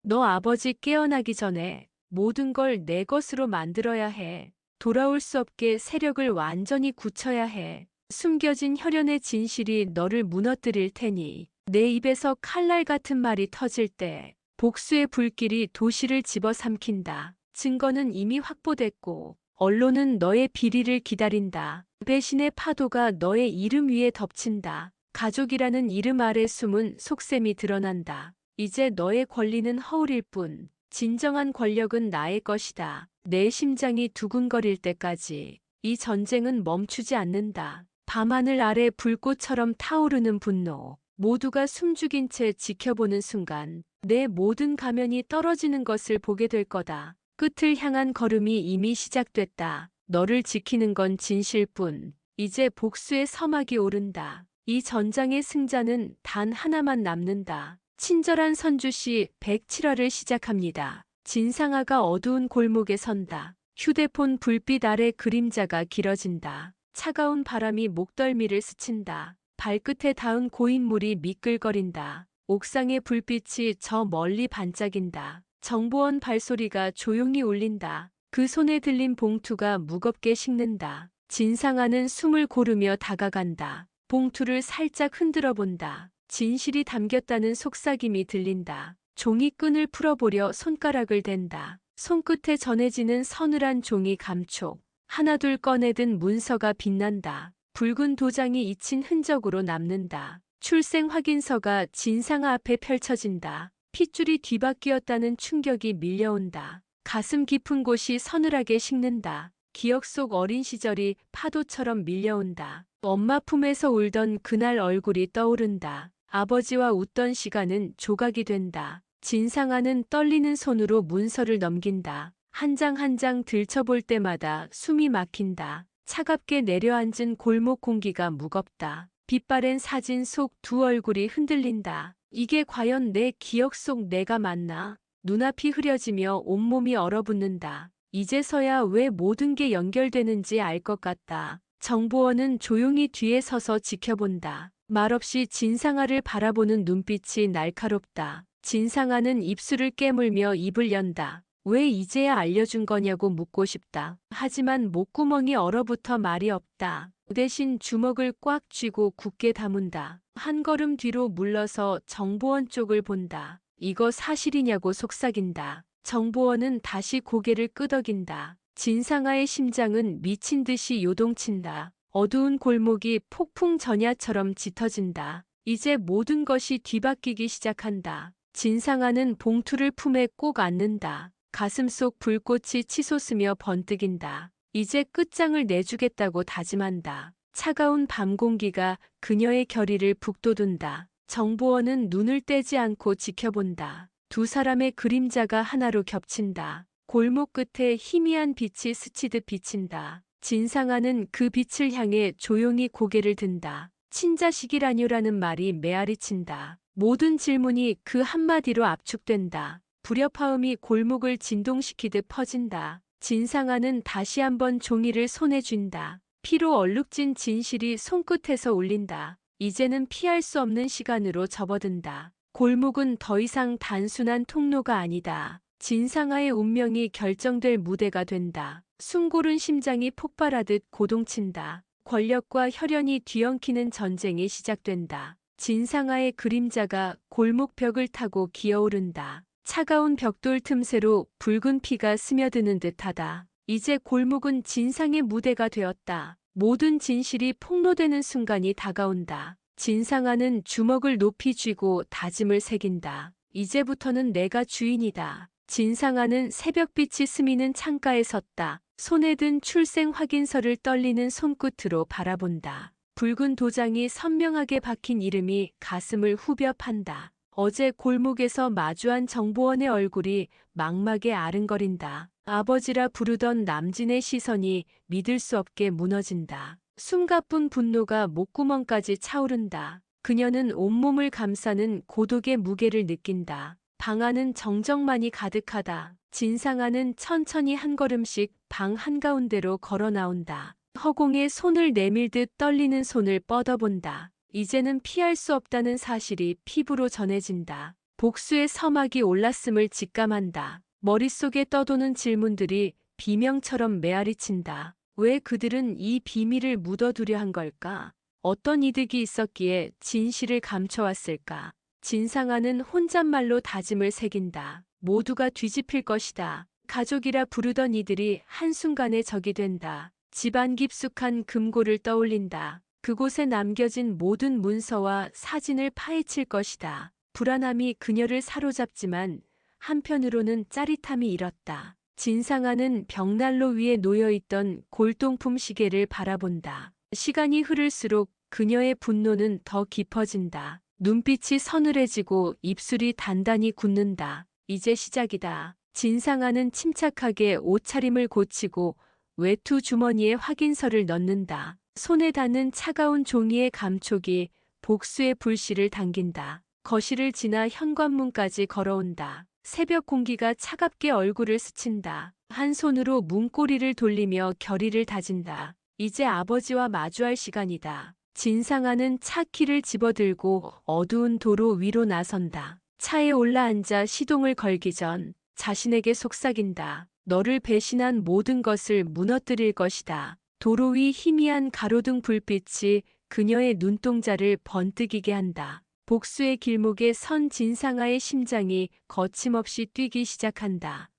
너 아버지 깨어나기 전에 모든 걸 내 것으로 만들어야 해. 돌아올 수 없게 세력을 완전히 굳혀야 해. 숨겨진 혈연의 진실이 너를 무너뜨릴 테니 내 입에서 칼날 같은 말이 터질 때 복수의 불길이 도시를 집어삼킨다. 증거는 이미 확보됐고 언론은 너의 비리를 기다린다. 배신의 파도가 너의 이름 위에 덮친다. 가족이라는 이름 아래 숨은 속셈이 드러난다. 이제 너의 권리는 허울일 뿐 진정한 권력은 나의 것이다. 내 심장이 두근거릴 때까지 이 전쟁은 멈추지 않는다. 밤하늘 아래 불꽃처럼 타오르는 분노. 모두가 숨죽인 채 지켜보는 순간 내 모든 가면이 떨어지는 것을 보게 될 거다. 끝을 향한 걸음이 이미 시작됐다. 너를 지키는 건 진실뿐. 이제 복수의 서막이 오른다. 이 전장의 승자는 단 하나만 남는다. 친절한 선주시 107화를 시작합니다. 진상아가 어두운 골목에 선다. 휴대폰 불빛 아래 그림자가 길어진다. 차가운 바람이 목덜미를 스친다. 발끝에 닿은 고인물이 미끌거린다. 옥상의 불빛이 저 멀리 반짝인다. 정보원 발소리가 조용히 울린다. 그 손에 들린 봉투가 무겁게 식는다. 진상아는 숨을 고르며 다가간다. 봉투를 살짝 흔들어 본다. 진실이 담겼다는 속삭임이 들린다. 종이끈을 풀어보려 손가락을 댄다. 손끝에 전해지는 서늘한 종이 감촉. 하나둘 꺼내든 문서가 빛난다. 붉은 도장이 잊힌 흔적으로 남는다. 출생 확인서가 진상아 앞에 펼쳐진다. 핏줄이 뒤바뀌었다는 충격이 밀려온다. 가슴 깊은 곳이 서늘하게 식는다. 기억 속 어린 시절이 파도처럼 밀려온다. 엄마 품에서 울던 그날 얼굴이 떠오른다. 아버지와 웃던 시간은 조각이 된다. 진상아는 떨리는 손으로 문서를 넘긴다. 한 장 한 장 들춰볼 때마다 숨이 막힌다. 차갑게 내려앉은 골목 공기가 무겁다. 빛바랜 사진 속 두 얼굴이 흔들린다. 이게 과연 내 기억 속 내가 맞나? 눈앞이 흐려지며 온몸이 얼어붙는다. 이제서야 왜 모든 게 연결되는지 알 것 같다. 정보원은 조용히 뒤에 서서 지켜본다. 말없이 진상아를 바라보는 눈빛이 날카롭다. 진상아는 입술을 깨물며 입을 연다. 왜 이제야 알려준 거냐고 묻고 싶다. 하지만 목구멍이 얼어붙어 말이 없다. 대신 주먹을 꽉 쥐고 굳게 다문다. 한 걸음 뒤로 물러서 정보원 쪽을 본다. 이거 사실이냐고 속삭인다. 정보원은 다시 고개를 끄덕인다. 진상아의 심장은 미친 듯이 요동친다. 어두운 골목이 폭풍 전야처럼 짙어진다. 이제 모든 것이 뒤바뀌기 시작한다. 진상아는 봉투를 품에 꼭 안는다. 가슴속 불꽃이 치솟으며 번뜩인다. 이제 끝장을 내주겠다고 다짐한다. 차가운 밤 공기가 그녀의 결의를 북돋운다. 정보원은 눈을 떼지 않고 지켜본다. 두 사람의 그림자가 하나로 겹친다. 골목 끝에 희미한 빛이 스치듯 비친다. 진상아는 그 빛을 향해 조용히 고개를 든다. 친자식이라뇨라는 말이 메아리친다. 모든 질문이 그 한마디로 압축된다. 불협화음이 골목을 진동시키듯 퍼진다. 진상아는 다시 한번 종이를 손에 쥔다. 피로 얼룩진 진실이 손끝에서 울린다. 이제는 피할 수 없는 시간으로 접어든다. 골목은 더 이상 단순한 통로가 아니다. 진상아의 운명이 결정될 무대가 된다. 숨고른 심장이 폭발하듯 고동친다. 권력과 혈연이 뒤엉키는 전쟁이 시작된다. 진상아의 그림자가 골목벽을 타고 기어오른다. 차가운 벽돌 틈새로 붉은 피가 스며드는 듯하다. 이제 골목은 진상의 무대가 되었다. 모든 진실이 폭로되는 순간이 다가온다. 진상아는 주먹을 높이 쥐고 다짐을 새긴다. 이제부터는 내가 주인이다. 진상아는 새벽빛이 스미는 창가에 섰다. 손에 든 출생 확인서를 떨리는 손끝으로 바라본다. 붉은 도장이 선명하게 박힌 이름이 가슴을 후벼 판다. 어제 골목에서 마주한 정보원의 얼굴이 망막에 아른거린다. 아버지라 부르던 남진의 시선이 믿을 수 없게 무너진다. 숨가쁜 분노가 목구멍까지 차오른다. 그녀는 온몸을 감싸는 고독의 무게를 느낀다. 방 안은 정적만이 가득하다. 진상아는 천천히 한 걸음씩 방 한가운데로 걸어 나온다. 허공에 손을 내밀듯 떨리는 손을 뻗어본다. 이제는 피할 수 없다는 사실이 피부로 전해진다. 복수의 서막이 올랐음을 직감한다. 머릿속에 떠도는 질문들이 비명처럼 메아리친다. 왜 그들은 이 비밀을 묻어두려 한 걸까? 어떤 이득이 있었기에 진실을 감춰왔을까? 진상아는 혼잣말로 다짐을 새긴다. 모두가 뒤집힐 것이다. 가족이라 부르던 이들이 한순간에 적이 된다. 집안 깊숙한 금고를 떠올린다. 그곳에 남겨진 모든 문서와 사진을 파헤칠 것이다. 불안함이 그녀를 사로잡지만 한편으로는 짜릿함이 일었다. 진상아는 벽난로 위에 놓여있던 골동품 시계를 바라본다. 시간이 흐를수록 그녀의 분노는 더 깊어진다. 눈빛이 서늘해지고 입술이 단단히 굳는다. 이제 시작이다. 진상아는 침착하게 옷차림을 고치고 외투 주머니에 확인서를 넣는다. 손에 닿는 차가운 종이의 감촉이 복수의 불씨를 당긴다. 거실을 지나 현관문까지 걸어온다. 새벽 공기가 차갑게 얼굴을 스친다. 한 손으로 문고리를 돌리며 결의를 다진다. 이제 아버지와 마주할 시간이다. 진상아는 차 키를 집어들고 어두운 도로 위로 나선다. 차에 올라앉아 시동을 걸기 전 자신에게 속삭인다. 너를 배신한 모든 것을 무너뜨릴 것이다. 도로 위 희미한 가로등 불빛이 그녀의 눈동자를 번뜩이게 한다. 복수의 길목에 선 진상아의 심장이 거침없이 뛰기 시작한다.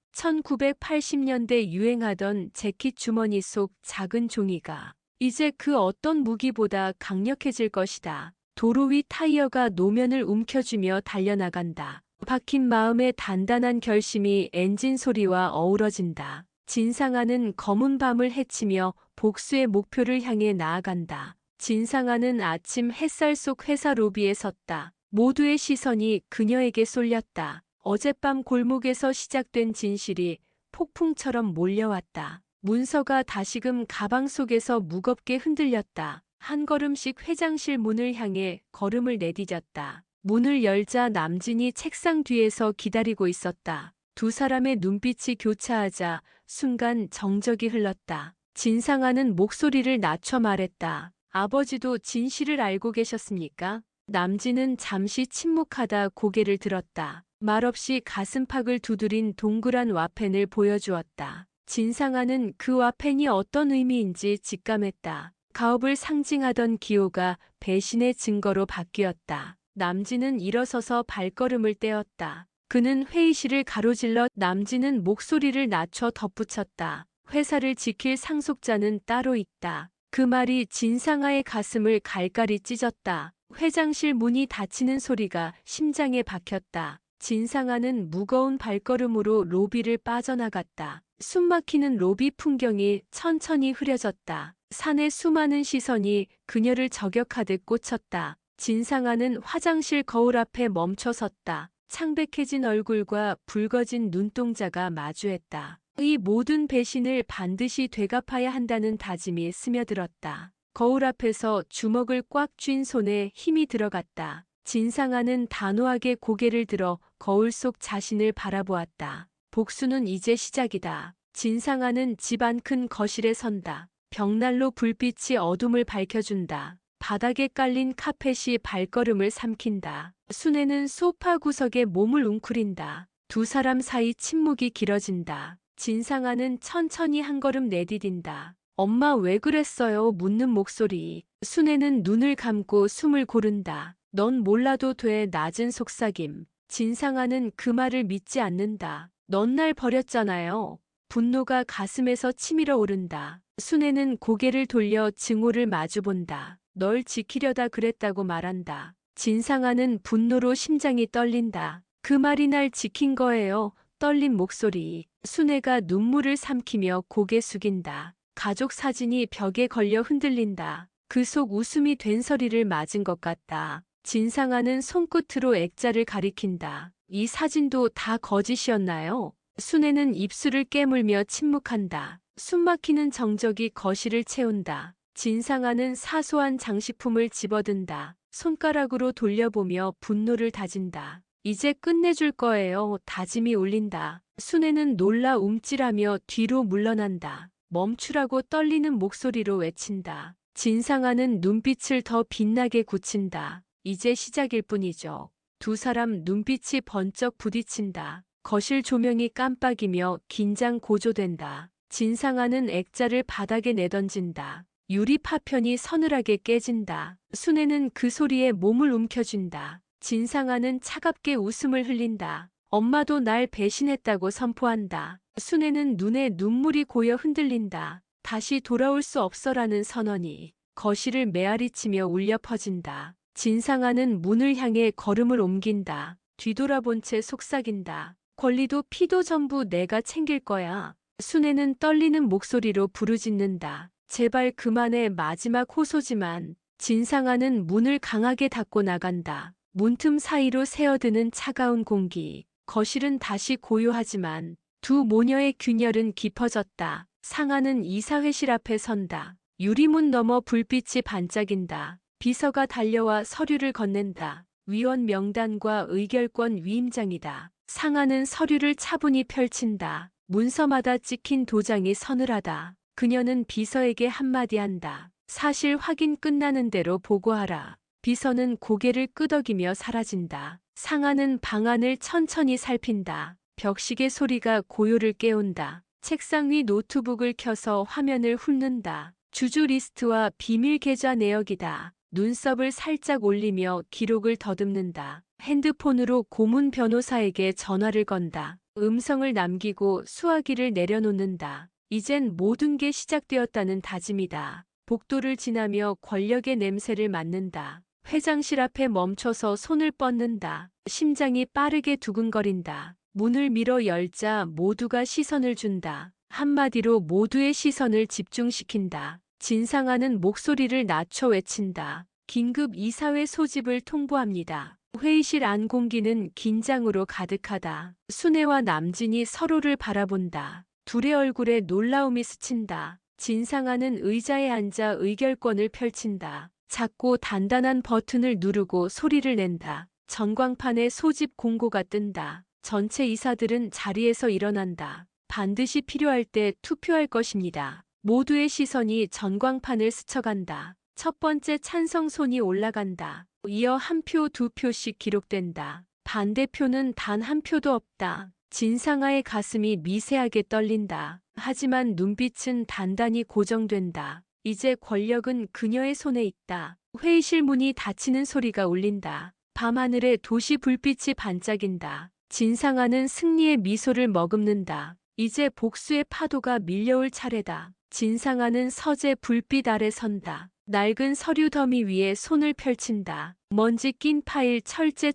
1980년대 유행하던 재킷 주머니 속 작은 종이가 이제 그 어떤 무기보다 강력해질 것이다. 도로 위 타이어가 노면을 움켜쥐며 달려나간다. 박힌 마음의 단단한 결심이 엔진 소리와 어우러진다. 진상아는 검은 밤을 헤치며 복수의 목표를 향해 나아간다. 진상아는 아침 햇살 속 회사 로비에 섰다. 모두의 시선이 그녀에게 쏠렸다. 어젯밤 골목에서 시작된 진실이 폭풍처럼 몰려왔다. 문서가 다시금 가방 속에서 무겁게 흔들렸다. 한 걸음씩 회장실 문을 향해 걸음을 내디뎠다. 문을 열자 남진이 책상 뒤에서 기다리고 있었다. 두 사람의 눈빛이 교차하자 순간 정적이 흘렀다. 진상아는 목소리를 낮춰 말했다. 아버지도 진실을 알고 계셨습니까? 남진은 잠시 침묵하다 고개를 들었다. 말없이 가슴팍을 두드린 동그란 와펜을 보여주었다. 진상아는 그 와펜이 어떤 의미인지 직감했다. 가업을 상징하던 기호가 배신의 증거로 바뀌었다. 남진은 일어서서 발걸음을 떼었다. 그는 회의실을 가로질러 남진은 목소리를 낮춰 덧붙였다. 회사를 지킬 상속자는 따로 있다. 그 말이 진상아의 가슴을 갈갈이 찢었다. 회장실 문이 닫히는 소리가 심장에 박혔다. 진상아는 무거운 발걸음으로 로비를 빠져나갔다. 숨막히는 로비 풍경이 천천히 흐려졌다. 산의 수많은 시선이 그녀를 저격하듯 꽂혔다. 진상아는 화장실 거울 앞에 멈춰 섰다. 창백해진 얼굴과 붉어진 눈동자가 마주했다. 이 모든 배신을 반드시 되갚아야 한다는 다짐이 스며들었다. 거울 앞에서 주먹을 꽉 쥔 손에 힘이 들어갔다. 진상아는 단호하게 고개를 들어 거울 속 자신을 바라보았다. 복수는 이제 시작이다. 진상아는 집 안 큰 거실에 선다. 벽난로 불빛이 어둠을 밝혀준다. 바닥에 깔린 카펫이 발걸음을 삼킨다. 순애는 소파 구석에 몸을 웅크린다. 두 사람 사이 침묵이 길어진다. 진상아는 천천히 한 걸음 내디딘다. 엄마 왜 그랬어요? 묻는 목소리. 순애는 눈을 감고 숨을 고른다. 넌 몰라도 돼. 낮은 속삭임. 진상아는 그 말을 믿지 않는다. 넌 날 버렸잖아요. 분노가 가슴에서 치밀어 오른다. 순애는 고개를 돌려 증오를 마주본다. 널 지키려다 그랬다고 말한다. 진상아는 분노로 심장이 떨린다. 그 말이 날 지킨 거예요. 떨린 목소리. 순애가 눈물을 삼키며 고개 숙인다. 가족 사진이 벽에 걸려 흔들린다. 그 속 웃음이 된소리를 맞은 것 같다. 진상아는 손끝으로 액자를 가리킨다. 이 사진도 다 거짓이었나요? 순애는 입술을 깨물며 침묵한다. 숨막히는 정적이 거실을 채운다. 진상아는 사소한 장식품을 집어든다. 손가락으로 돌려보며 분노를 다진다. 이제 끝내줄 거예요. 다짐이 울린다. 순애는 놀라 움찔하며 뒤로 물러난다. 멈추라고 떨리는 목소리로 외친다. 진상아는 눈빛을 더 빛나게 굳힌다. 이제 시작일 뿐이죠. 두 사람 눈빛이 번쩍 부딪힌다. 거실 조명이 깜빡이며 긴장 고조된다. 진상아는 액자를 바닥에 내던진다. 유리 파편이 서늘하게 깨진다. 순애는 그 소리에 몸을 움켜쥔다. 진상아는 차갑게 웃음을 흘린다. 엄마도 날 배신했다고 선포한다. 순애는 눈에 눈물이 고여 흔들린다. 다시 돌아올 수 없어라는 선언이 거실을 메아리치며 울려 퍼진다. 진상아는 문을 향해 걸음을 옮긴다. 뒤돌아본 채 속삭인다. 권리도 피도 전부 내가 챙길 거야. 순애는 떨리는 목소리로 부르짖는다. 제발 그만해. 마지막 호소지만 진상아는 문을 강하게 닫고 나간다. 문틈 사이로 새어드는 차가운 공기. 거실은 다시 고요하지만 두 모녀의 균열은 깊어졌다. 상아는 이사회실 앞에 선다. 유리문 너머 불빛이 반짝인다. 비서가 달려와 서류를 건넨다. 위원 명단과 의결권 위임장이다. 상아는 서류를 차분히 펼친다. 문서마다 찍힌 도장이 서늘하다. 그녀는 비서에게 한마디 한다. 사실 확인 끝나는 대로 보고하라. 비서는 고개를 끄덕이며 사라진다. 상아는 방안을 천천히 살핀다. 벽시계 소리가 고요를 깨운다. 책상 위 노트북을 켜서 화면을 훑는다. 주주 리스트와 비밀 계좌 내역이다. 눈썹을 살짝 올리며 기록을 더듬는다. 핸드폰으로 고문 변호사에게 전화를 건다. 음성을 남기고 수화기를 내려놓는다. 이젠 모든 게 시작되었다는 다짐이다. 복도를 지나며 권력의 냄새를 맡는다. 회장실 앞에 멈춰서 손을 뻗는다. 심장이 빠르게 두근거린다. 문을 밀어 열자 모두가 시선을 준다. 한마디로 모두의 시선을 집중시킨다. 진상아는 목소리를 낮춰 외친다. 긴급 이사회 소집을 통보합니다. 회의실 안 공기는 긴장으로 가득하다. 순애와 남진이 서로를 바라본다. 둘의 얼굴에 놀라움이 스친다. 진상아는 의자에 앉아 의결권을 펼친다. 작고 단단한 버튼을 누르고 소리를 낸다. 전광판에 소집 공고가 뜬다. 전체 이사들은 자리에서 일어난다. 반드시 필요할 때 투표할 것입니다. 모두의 시선이 전광판을 스쳐간다. 첫 번째 찬성손이 올라간다. 이어 한 표, 두 표씩 기록된다. 반대표는 단 한 표도 없다. 진상아의 가슴이 미세하게 떨린다. 하지만 눈빛은 단단히 고정된다. 이제 권력은 그녀의 손에 있다. 회의실 문이 닫히는 소리가 울린다. 밤하늘에 도시 불빛이 반짝인다. 진상아는 승리의 미소를 머금는다. 이제 복수의 파도가 밀려올 차례다. 진상아는 서재 불빛 아래 선다. 낡은 서류 더미 위에 손을 펼친다. 먼지 낀 파일 철제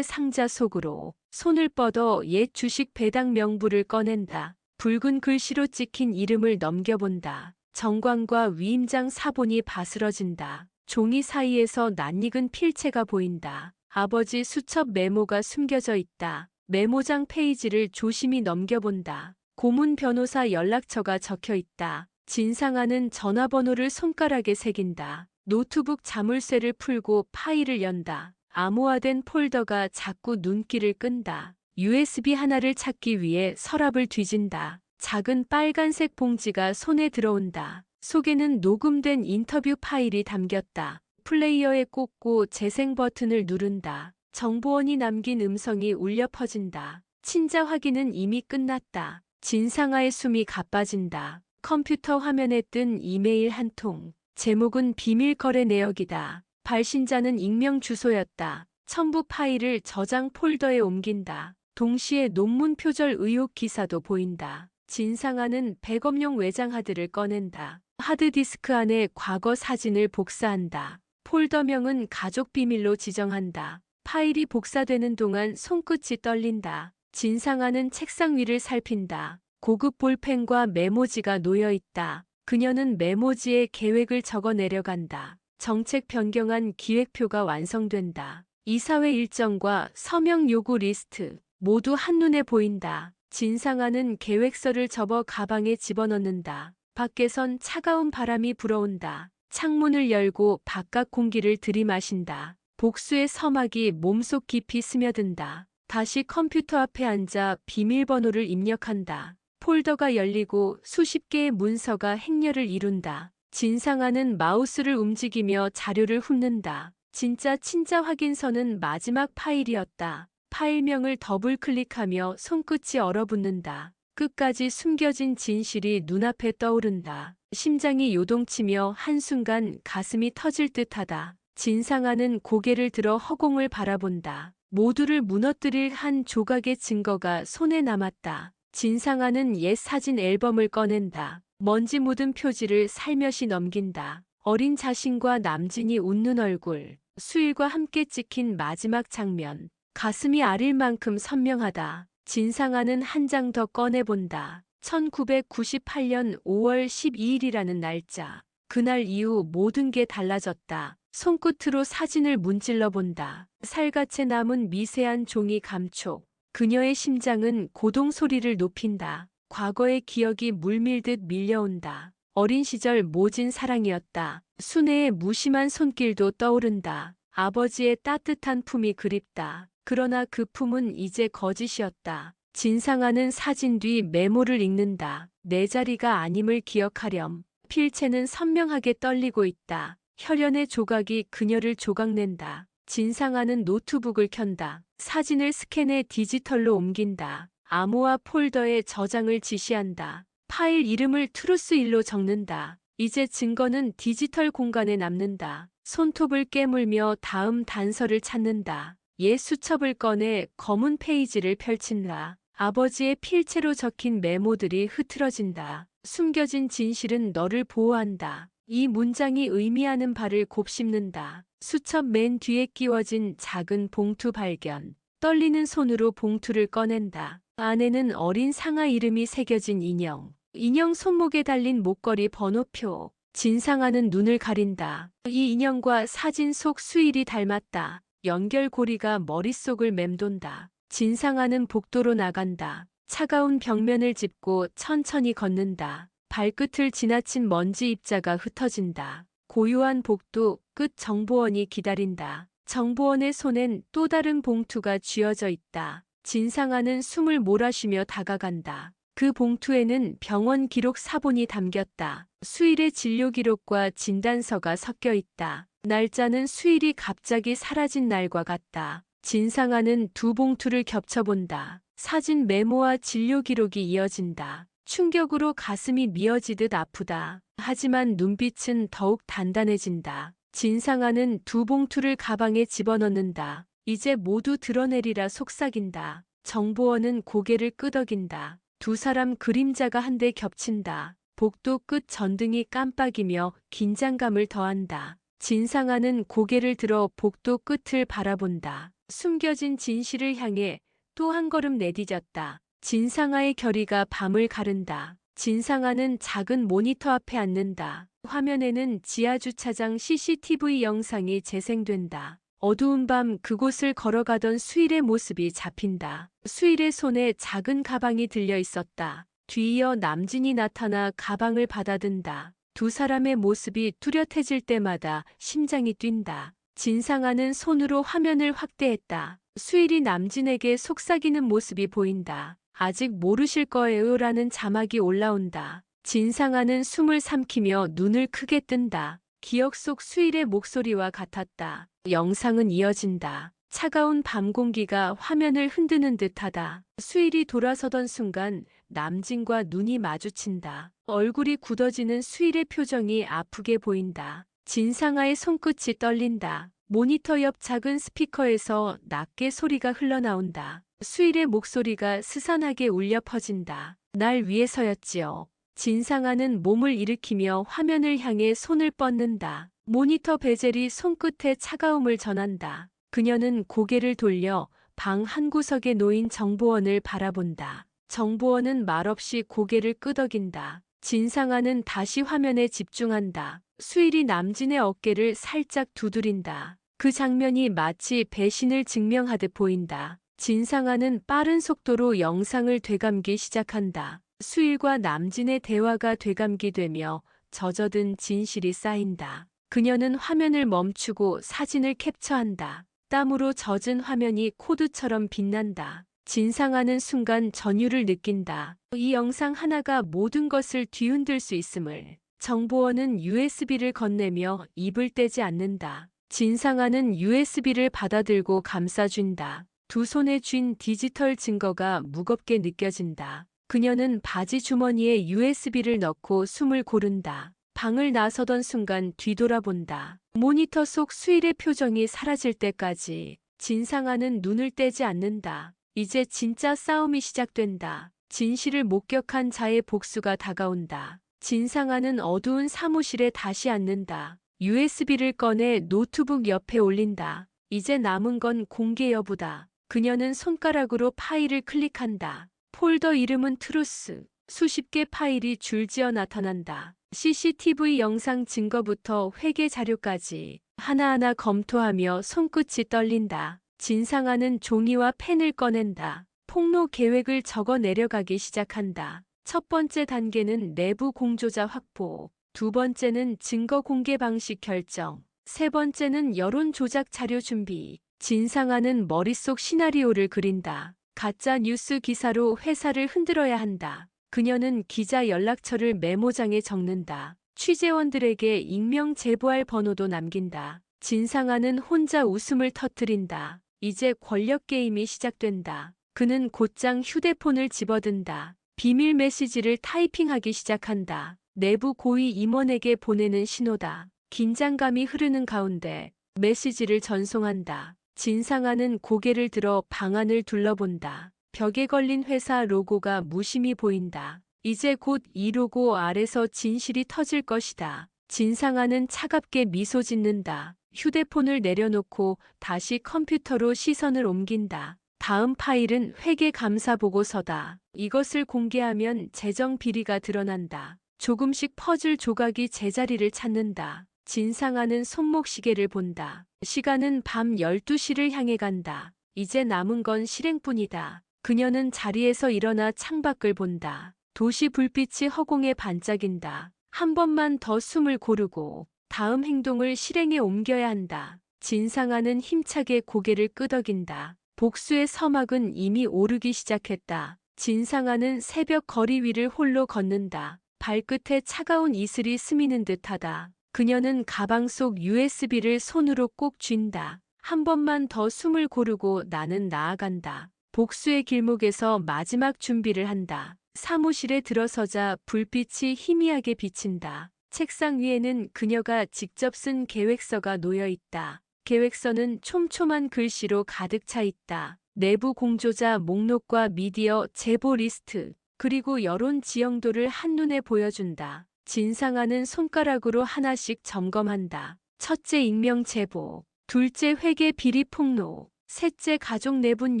상자 속으로 손을 뻗어 옛 주식 배당 명부를 꺼낸다. 붉은 글씨로 찍힌 이름을 넘겨본다. 정관과 위임장 사본이 바스러진다. 종이 사이에서 낯익은 필체가 보인다. 아버지 수첩 메모가 숨겨져 있다. 메모장 페이지를 조심히 넘겨본다. 고문 변호사 연락처가 적혀 있다. 진상아는 전화번호를 손가락에 새긴다. 노트북 자물쇠를 풀고 파일을 연다. 암호화된 폴더가 자꾸 눈길을 끈다. USB 하나를 찾기 위해 서랍을 뒤진다. 작은 빨간색 봉지가 손에 들어온다. 속에는 녹음된 인터뷰 파일이 담겼다. 플레이어에 꽂고 재생 버튼을 누른다. 정보원이 남긴 음성이 울려 퍼진다. 친자 확인은 이미 끝났다. 진상아의 숨이 가빠진다. 컴퓨터 화면에 뜬 이메일 한 통. 제목은 비밀 거래 내역이다. 발신자는 익명 주소였다. 첨부 파일을 저장 폴더에 옮긴다. 동시에 논문 표절 의혹 기사도 보인다. 진상아는 백업용 외장 하드를 꺼낸다. 하드디스크 안에 과거 사진을 복사한다. 폴더명은 가족 비밀로 지정한다. 파일이 복사되는 동안 손끝이 떨린다. 진상아는 책상 위를 살핀다. 고급 볼펜과 메모지가 놓여 있다. 그녀는 메모지에 계획을 적어 내려간다. 정책 변경안 기획표가 완성된다. 이사회 일정과 서명 요구 리스트 모두 한눈에 보인다. 진상아는 계획서를 접어 가방에 집어넣는다. 밖에선 차가운 바람이 불어온다. 창문을 열고 바깥 공기를 들이마신다. 복수의 서막이 몸속 깊이 스며든다. 다시 컴퓨터 앞에 앉아 비밀번호를 입력한다. 폴더가 열리고 수십 개의 문서가 행렬을 이룬다. 진상아는 마우스를 움직이며 자료를 훑는다. 진짜 확인서는 마지막 파일이었다. 파일명을 더블 클릭하며 손끝이 얼어붙는다. 끝까지 숨겨진 진실이 눈앞에 떠오른다. 심장이 요동치며 한순간 가슴이 터질 듯하다. 진상아는 고개를 들어 허공을 바라본다. 모두를 무너뜨릴 한 조각의 증거가 손에 남았다. 진상아는 옛 사진 앨범을 꺼낸다. 먼지 묻은 표지를 살며시 넘긴다. 어린 자신과 남진이 웃는 얼굴, 수일과 함께 찍힌 마지막 장면. 가슴이 아릴 만큼 선명하다. 진상아는 한 장 더 꺼내본다. 1998년 5월 12일이라는 날짜. 그날 이후 모든 게 달라졌다. 손끝으로 사진을 문질러 본다. 살갗에 남은 미세한 종이 감촉. 그녀의 심장은 고동 소리를 높인다. 과거의 기억이 물밀듯 밀려온다. 어린 시절 모진 사랑이었다. 순애의 무심한 손길도 떠오른다. 아버지의 따뜻한 품이 그립다. 그러나 그 품은 이제 거짓이었다. 진상아는 사진 뒤 메모를 읽는다. 내 자리가 아님을 기억하렴. 필체는 선명하게 떨리고 있다. 혈연의 조각이 그녀를 조각낸다. 진상아는 노트북을 켠다. 사진을 스캔해 디지털로 옮긴다. 암호화 폴더에 저장을 지시한다. 파일 이름을 트루스1로 적는다. 이제 증거는 디지털 공간에 남는다. 손톱을 깨물며 다음 단서를 찾는다. 옛 수첩을 꺼내 검은 페이지를 펼친다. 아버지의 필체로 적힌 메모들이 흐트러진다. 숨겨진 진실은 너를 보호한다. 이 문장이 의미하는 바를 곱씹는다. 수첩 맨 뒤에 끼워진 작은 봉투 발견. 떨리는 손으로 봉투를 꺼낸다. 안에는 어린 상아 이름이 새겨진 인형. 인형 손목에 달린 목걸이 번호표. 진상아는 눈을 가린다. 이 인형과 사진 속 수일이 닮았다. 연결고리가 머릿속을 맴돈다. 진상아는 복도로 나간다. 차가운 벽면을 짚고 천천히 걷는다. 발끝을 지나친 먼지 입자가 흩어진다. 고요한 복도 끝 정보원이 기다린다. 정보원의 손엔 또 다른 봉투가 쥐어져 있다. 진상아는 숨을 몰아쉬며 다가간다. 그 봉투에는 병원 기록 사본이 담겼다. 수일의 진료 기록과 진단서가 섞여 있다. 날짜는 수일이 갑자기 사라진 날과 같다. 진상아는 두 봉투를 겹쳐본다. 사진 메모와 진료 기록이 이어진다. 충격으로 가슴이 미어지듯 아프다. 하지만 눈빛은 더욱 단단해진다. 진상아는 두 봉투를 가방에 집어넣는다. 이제 모두 드러내리라 속삭인다. 정보원은 고개를 끄덕인다. 두 사람 그림자가 한데 겹친다. 복도 끝 전등이 깜빡이며 긴장감을 더한다. 진상아는 고개를 들어 복도 끝을 바라본다. 숨겨진 진실을 향해 또 한 걸음 내디뎠다. 진상아의 결의가 밤을 가른다. 진상아는 작은 모니터 앞에 앉는다. 화면에는 지하주차장 CCTV 영상이 재생된다. 어두운 밤 그곳을 걸어가던 수일의 모습이 잡힌다. 수일의 손에 작은 가방이 들려 있었다. 뒤이어 남진이 나타나 가방을 받아든다. 두 사람의 모습이 뚜렷해질 때마다 심장이 뛴다. 진상아는 손으로 화면을 확대했다. 수일이 남진에게 속삭이는 모습이 보인다. 아직 모르실 거예요 라는 자막이 올라온다. 진상아는 숨을 삼키며 눈을 크게 뜬다. 기억 속 수일의 목소리와 같았다. 영상은 이어진다. 차가운 밤 공기가 화면을 흔드는 듯하다. 수일이 돌아서던 순간 남진과 눈이 마주친다. 얼굴이 굳어지는 수일의 표정이 아프게 보인다. 진상아의 손끝이 떨린다. 모니터 옆 작은 스피커에서 낮게 소리가 흘러나온다. 수일의 목소리가 스산하게 울려 퍼진다. 날 위해서였지요. 진상아는 몸을 일으키며 화면을 향해 손을 뻗는다. 모니터 베젤이 손끝에 차가움을 전한다. 그녀는 고개를 돌려 방 한 구석에 놓인 정보원을 바라본다. 정보원은 말없이 고개를 끄덕인다. 진상아는 다시 화면에 집중한다. 수일이 남진의 어깨를 살짝 두드린다. 그 장면이 마치 배신을 증명하듯 보인다. 진상아는 빠른 속도로 영상을 되감기 시작한다. 수일과 남진의 대화가 되감기되며 젖어든 진실이 쌓인다. 그녀는 화면을 멈추고 사진을 캡처한다. 땀으로 젖은 화면이 코드처럼 빛난다. 진상아는 순간 전율을 느낀다. 이 영상 하나가 모든 것을 뒤흔들 수 있음을. 정보원은 USB를 건네며 입을 떼지 않는다. 진상아는 USB를 받아들고 감싸준다. 두 손에 쥔 디지털 증거가 무겁게 느껴진다. 그녀는 바지 주머니에 USB를 넣고 숨을 고른다. 방을 나서던 순간 뒤돌아본다. 모니터 속 수일의 표정이 사라질 때까지 진상아는 눈을 떼지 않는다. 이제 진짜 싸움이 시작된다. 진실을 목격한 자의 복수가 다가온다. 진상아는 어두운 사무실에 다시 앉는다. USB를 꺼내 노트북 옆에 올린다. 이제 남은 건 공개 여부다. 그녀는 손가락으로 파일을 클릭한다. 폴더 이름은 트루스. 수십 개 파일이 줄지어 나타난다. CCTV 영상 증거부터 회계 자료까지 하나하나 검토하며 손끝이 떨린다. 진상아는 종이와 펜을 꺼낸다. 폭로 계획을 적어 내려가기 시작한다. 첫 번째 단계는 내부 공조자 확보, 두 번째는 증거 공개 방식 결정, 세 번째는 여론 조작 자료 준비. 진상아는 머릿속 시나리오를 그린다. 가짜 뉴스 기사로 회사를 흔들어야 한다. 그녀는 기자 연락처를 메모장에 적는다. 취재원들에게 익명 제보할 번호도 남긴다. 진상아는 혼자 웃음을 터뜨린다. 이제 권력 게임이 시작된다. 그는 곧장 휴대폰을 집어든다. 비밀 메시지를 타이핑하기 시작한다. 내부 고위 임원에게 보내는 신호다. 긴장감이 흐르는 가운데 메시지를 전송한다. 진상아는 고개를 들어 방안을 둘러본다. 벽에 걸린 회사 로고가 무심히 보인다. 이제 곧 이 로고 아래서 진실이 터질 것이다. 진상아는 차갑게 미소 짓는다. 휴대폰을 내려놓고 다시 컴퓨터로 시선을 옮긴다. 다음 파일은 회계 감사 보고서다. 이것을 공개하면 재정 비리가 드러난다. 조금씩 퍼즐 조각이 제자리를 찾는다. 진상아는 손목시계를 본다. 시간은 밤 12시를 향해 간다. 이제 남은 건 실행뿐이다. 그녀는 자리에서 일어나 창밖을 본다. 도시 불빛이 허공에 반짝인다. 한 번만 더 숨을 고르고 다음 행동을 실행에 옮겨야 한다. 진상아는 힘차게 고개를 끄덕인다. 복수의 서막은 이미 오르기 시작했다. 진상아는 새벽 거리 위를 홀로 걷는다. 발끝에 차가운 이슬이 스미는 듯하다. 그녀는 가방 속 USB를 손으로 꼭 쥔다. 한 번만 더 숨을 고르고 나는 나아간다. 복수의 길목에서 마지막 준비를 한다. 사무실에 들어서자 불빛이 희미하게 비친다. 책상 위에는 그녀가 직접 쓴 계획서가 놓여 있다. 계획서는 촘촘한 글씨로 가득 차 있다. 내부 공조자 목록과 미디어 제보 리스트, 그리고 여론 지형도를 한눈에 보여준다. 진상아는 손가락으로 하나씩 점검한다. 첫째 익명 제보, 둘째 회계 비리 폭로, 셋째 가족 내분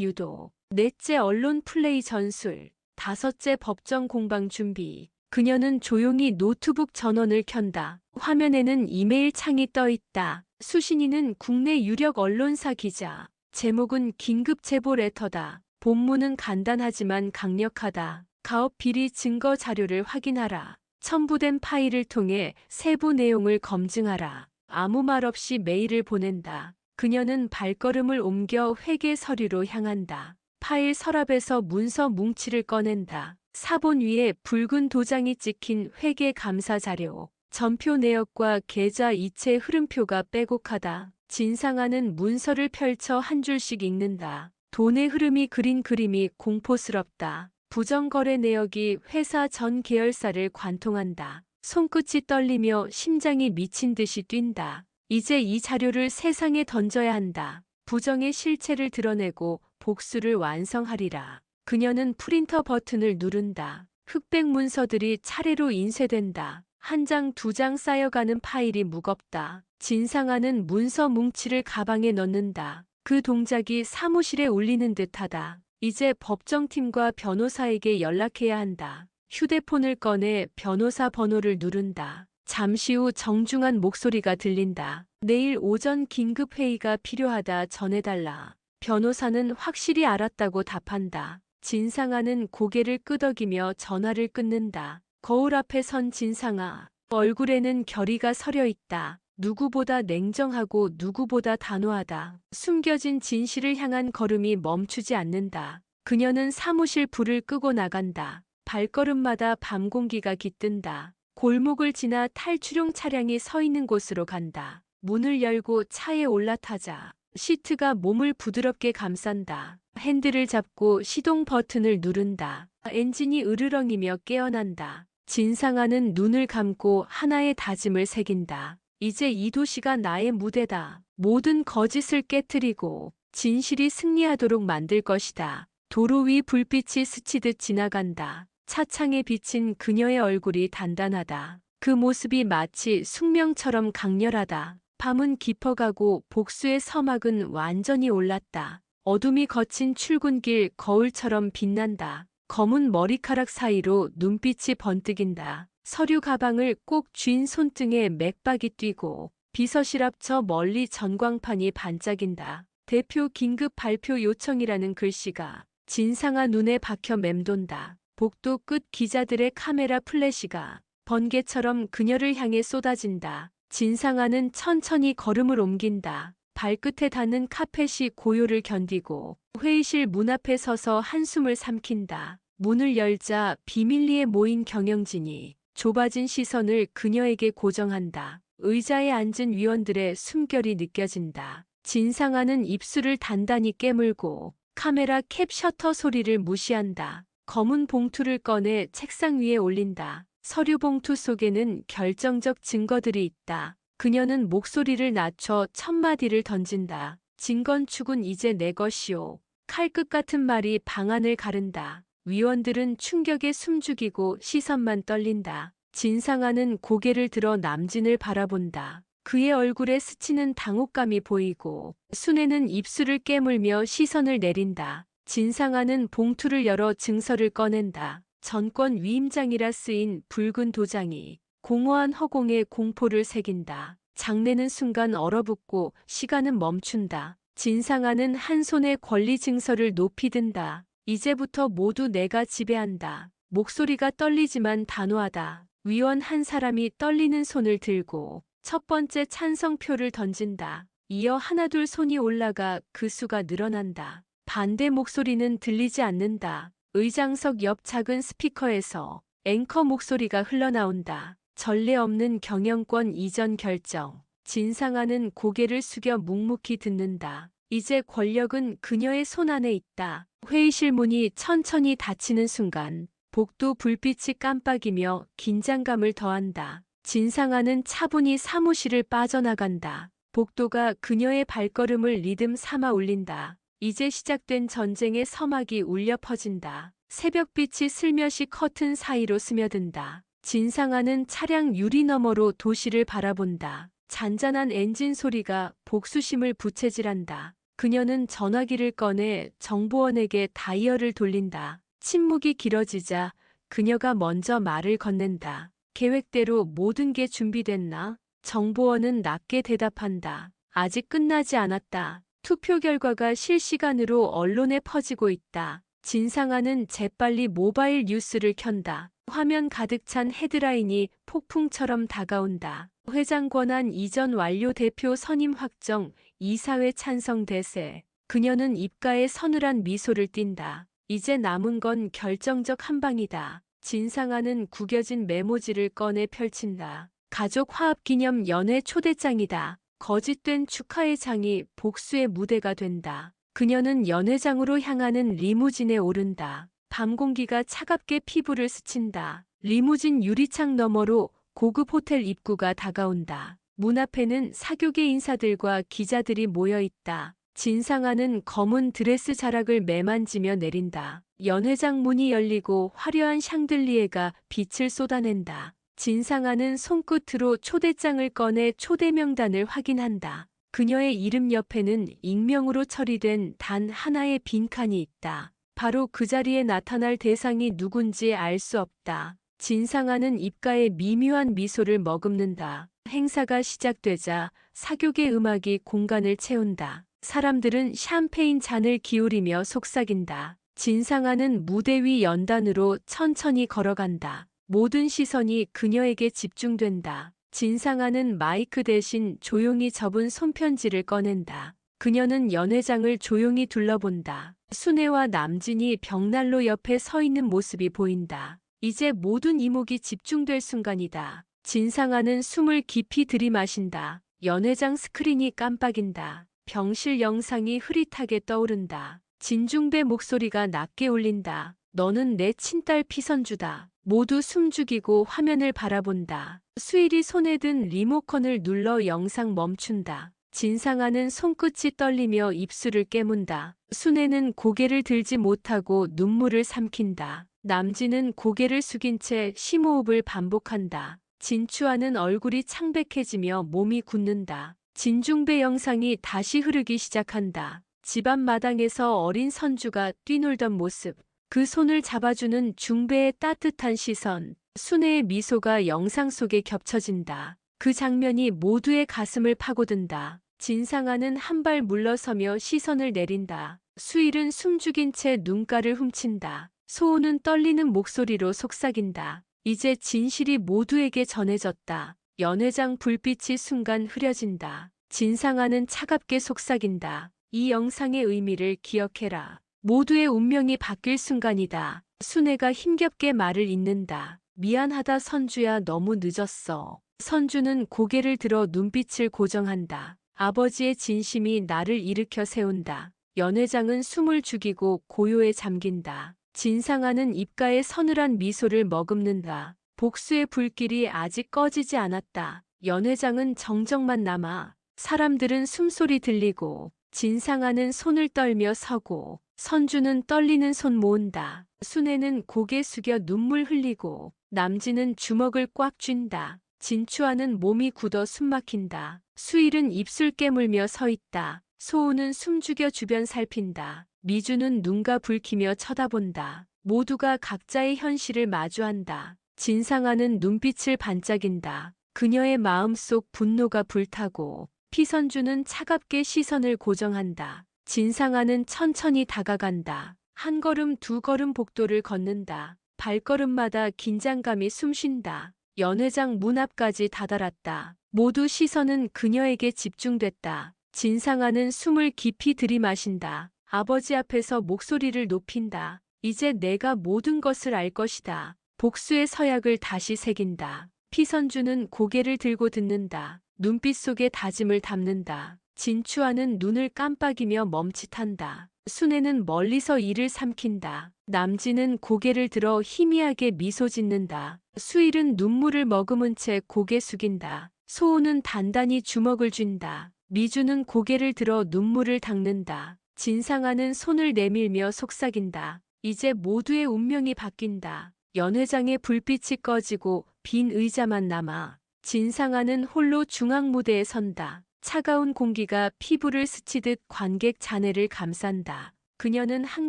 유도, 넷째 언론 플레이 전술, 다섯째 법정 공방 준비. 그녀는 조용히 노트북 전원을 켠다. 화면에는 이메일 창이 떠 있다. 수신인은 국내 유력 언론사 기자. 제목은 긴급 제보 레터다. 본문은 간단하지만 강력하다. 가업 비리 증거 자료를 확인하라. 첨부된 파일을 통해 세부 내용을 검증하라. 아무 말 없이 메일을 보낸다. 그녀는 발걸음을 옮겨 회계 서류로 향한다. 파일 서랍에서 문서 뭉치를 꺼낸다. 사본 위에 붉은 도장이 찍힌 회계 감사 자료. 전표 내역과 계좌 이체 흐름표가 빼곡하다. 진상아는 문서를 펼쳐 한 줄씩 읽는다. 돈의 흐름이 그린 그림이 공포스럽다. 부정거래 내역이 회사 전 계열사를 관통한다. 손끝이 떨리며 심장이 미친 듯이 뛴다. 이제 이 자료를 세상에 던져야 한다. 부정의 실체를 드러내고 복수를 완성하리라. 그녀는 프린터 버튼을 누른다. 흑백 문서들이 차례로 인쇄된다. 한 장, 두 장 쌓여가는 파일이 무겁다. 진상아는 문서 뭉치를 가방에 넣는다. 그 동작이 사무실에 울리는 듯하다. 이제 법정팀과 변호사에게 연락해야 한다. 휴대폰을 꺼내 변호사 번호를 누른다. 잠시 후 정중한 목소리가 들린다. 내일 오전 긴급 회의가 필요하다 전해달라. 변호사는 확실히 알았다고 답한다. 진상아는 고개를 끄덕이며 전화를 끊는다. 거울 앞에 선 진상아. 얼굴에는 결의가 서려 있다. 누구보다 냉정하고 누구보다 단호하다. 숨겨진 진실을 향한 걸음이 멈추지 않는다. 그녀는 사무실 불을 끄고 나간다. 발걸음마다 밤 공기가 깃든다. 골목을 지나 탈출용 차량이 서 있는 곳으로 간다. 문을 열고 차에 올라타자 시트가 몸을 부드럽게 감싼다. 핸들을 잡고 시동 버튼을 누른다. 엔진이 으르렁이며 깨어난다. 진상아는 눈을 감고 하나의 다짐을 새긴다. 이제 이 도시가 나의 무대다. 모든 거짓을 깨트리고 진실이 승리하도록 만들 것이다. 도로 위 불빛이 스치듯 지나간다. 차창에 비친 그녀의 얼굴이 단단하다. 그 모습이 마치 숙명처럼 강렬하다. 밤은 깊어가고 복수의 서막은 완전히 올랐다. 어둠이 거친 출근길 거울처럼 빛난다. 검은 머리카락 사이로 눈빛이 번뜩인다. 서류 가방을 꼭 쥔 손등에 맥박이 뛰고 비서실 앞 저 멀리 전광판이 반짝인다. 대표 긴급 발표 요청이라는 글씨가 진상아 눈에 박혀 맴돈다. 복도 끝 기자들의 카메라 플래시가 번개처럼 그녀를 향해 쏟아진다. 진상아는 천천히 걸음을 옮긴다. 발끝에 닿는 카펫이 고요를 견디고 회의실 문 앞에 서서 한숨을 삼킨다. 문을 열자 비밀리에 모인 경영진이 좁아진 시선을 그녀에게 고정한다. 의자에 앉은 위원들의 숨결이 느껴진다. 진상아는 입술을 단단히 깨물고 카메라 캡 셔터 소리를 무시한다. 검은 봉투를 꺼내 책상 위에 올린다. 서류 봉투 속에는 결정적 증거들이 있다. 그녀는 목소리를 낮춰 첫 마디를 던진다. 진건축은 이제 내 것이오. 칼끝 같은 말이 방안을 가른다. 위원들은 충격에 숨죽이고 시선만 떨린다. 진상아는 고개를 들어 남진을 바라본다. 그의 얼굴에 스치는 당혹감이 보이고 순애는 입술을 깨물며 시선을 내린다. 진상아는 봉투를 열어 증서를 꺼낸다. 전권 위임장이라 쓰인 붉은 도장이 공허한 허공에 공포를 새긴다. 장내는 순간 얼어붙고 시간은 멈춘다. 진상아는 한 손에 권리 증서를 높이 든다. 이제부터 모두 내가 지배한다. 목소리가 떨리지만 단호하다. 위원 한 사람이 떨리는 손을 들고 첫 번째 찬성표를 던진다. 이어 하나둘 손이 올라가 그 수가 늘어난다. 반대 목소리는 들리지 않는다. 의장석 옆 작은 스피커에서 앵커 목소리가 흘러나온다. 전례 없는 경영권 이전 결정. 진상아는 고개를 숙여 묵묵히 듣는다. 이제 권력은 그녀의 손 안에 있다. 회의실 문이 천천히 닫히는 순간 복도 불빛이 깜빡이며 긴장감을 더한다. 진상아는 차분히 사무실을 빠져나간다. 복도가 그녀의 발걸음을 리듬 삼아 울린다. 이제 시작된 전쟁의 서막이 울려 퍼진다. 새벽빛이 슬며시 커튼 사이로 스며든다. 진상아는 차량 유리 너머로 도시를 바라본다. 잔잔한 엔진 소리가 복수심을 부채질한다. 그녀는 전화기를 꺼내 정보원에게 다이얼을 돌린다. 침묵이 길어지자 그녀가 먼저 말을 건넨다. 계획대로 모든 게 준비됐나? 정보원은 낮게 대답한다. 아직 끝나지 않았다. 투표 결과가 실시간으로 언론에 퍼지고 있다. 진상아는 재빨리 모바일 뉴스를 켠다. 화면 가득 찬 헤드라인이 폭풍처럼 다가온다. 회장 권한 이전 완료 대표 선임 확정, 이사회 찬성 대세. 그녀는 입가에 서늘한 미소를 띈다. 이제 남은 건 결정적 한 방이다. 진상아는 구겨진 메모지를 꺼내 펼친다. 가족 화합 기념 연회 초대장이다. 거짓된 축하의 장이 복수의 무대가 된다. 그녀는 연회장으로 향하는 리무진에 오른다. 밤 공기가 차갑게 피부를 스친다. 리무진 유리창 너머로 고급 호텔 입구가 다가온다. 문 앞에는 사교계 인사들과 기자들이 모여 있다. 진상아는 검은 드레스 자락을 매만지며 내린다. 연회장 문이 열리고 화려한 샹들리에가 빛을 쏟아낸다. 진상아는 손끝으로 초대장을 꺼내 초대 명단을 확인한다. 그녀의 이름 옆에는 익명으로 처리된 단 하나의 빈칸이 있다. 바로 그 자리에 나타날 대상이 누군지 알 수 없다. 진상아는 입가에 미묘한 미소를 머금는다. 행사가 시작되자 사교계 음악이 공간을 채운다. 사람들은 샴페인 잔을 기울이며 속삭인다. 진상아는 무대 위 연단으로 천천히 걸어간다. 모든 시선이 그녀에게 집중된다. 진상아는 마이크 대신 조용히 접은 손편지를 꺼낸다. 그녀는 연회장을 조용히 둘러본다. 순애와 남진이 벽난로 옆에 서 있는 모습이 보인다. 이제 모든 이목이 집중될 순간이다. 진상아는 숨을 깊이 들이마신다. 연회장 스크린이 깜빡인다. 병실 영상이 흐릿하게 떠오른다. 진중배 목소리가 낮게 울린다. 너는 내 친딸 피선주다. 모두 숨죽이고 화면을 바라본다. 수일이 손에 든 리모컨을 눌러 영상 멈춘다. 진상아는 손끝이 떨리며 입술을 깨문다. 순애는 고개를 들지 못하고 눈물을 삼킨다. 남진은 고개를 숙인 채 심호흡을 반복한다. 진추아는 얼굴이 창백해지며 몸이 굳는다. 진중배 영상이 다시 흐르기 시작한다. 집안 마당에서 어린 선주가 뛰놀던 모습, 그 손을 잡아주는 중배의 따뜻한 시선, 순애의 미소가 영상 속에 겹쳐진다. 그 장면이 모두의 가슴을 파고든다. 진상아는 한 발 물러서며 시선을 내린다. 수일은 숨죽인 채 눈가를 훔친다. 소우는 떨리는 목소리로 속삭인다. 이제 진실이 모두에게 전해졌다. 연회장 불빛이 순간 흐려진다. 진상아는 차갑게 속삭인다. 이 영상의 의미를 기억해라. 모두의 운명이 바뀔 순간이다. 순애가 힘겹게 말을 잇는다. 미안하다 선주야, 너무 늦었어. 선주는 고개를 들어 눈빛을 고정한다. 아버지의 진심이 나를 일으켜 세운다. 연회장은 숨을 죽이고 고요에 잠긴다. 진상아는 입가에 서늘한 미소를 머금는다. 복수의 불길이 아직 꺼지지 않았다. 연회장은 정적만 남아. 사람들은 숨소리 들리고, 진상아는 손을 떨며 서고, 선주는 떨리는 손 모은다. 순애는 고개 숙여 눈물 흘리고, 남진은 주먹을 꽉 쥔다. 진추아는 몸이 굳어 숨막힌다. 수일은 입술 깨물며 서 있다. 소우는 숨죽여 주변 살핀다. 미주는 눈가 붉히며 쳐다본다. 모두가 각자의 현실을 마주한다. 진상아는 눈빛을 반짝인다. 그녀의 마음속 분노가 불타고, 피선주는 차갑게 시선을 고정한다. 진상아는 천천히 다가간다. 한 걸음 두 걸음 복도를 걷는다. 발걸음마다 긴장감이 숨쉰다. 연회장 문 앞까지 다다랐다. 모두 시선은 그녀에게 집중됐다. 진상아는 숨을 깊이 들이마신다. 아버지 앞에서 목소리를 높인다. 이제 내가 모든 것을 알 것이다. 복수의 서약을 다시 새긴다. 피선주는 고개를 들고 듣는다. 눈빛 속에 다짐을 담는다. 진추아는 눈을 깜빡이며 멈칫한다. 순애는 멀리서 이를 삼킨다. 남진은 고개를 들어 희미하게 미소 짓는다. 수일은 눈물을 머금은 채 고개 숙인다. 소우는 단단히 주먹을 쥔다. 미주는 고개를 들어 눈물을 닦는다. 진상아는 손을 내밀며 속삭인다. 이제 모두의 운명이 바뀐다. 연회장의 불빛이 꺼지고 빈 의자만 남아. 진상아는 홀로 중앙무대에 선다. 차가운 공기가 피부를 스치듯 관객 잔해를 감싼다. 그녀는 한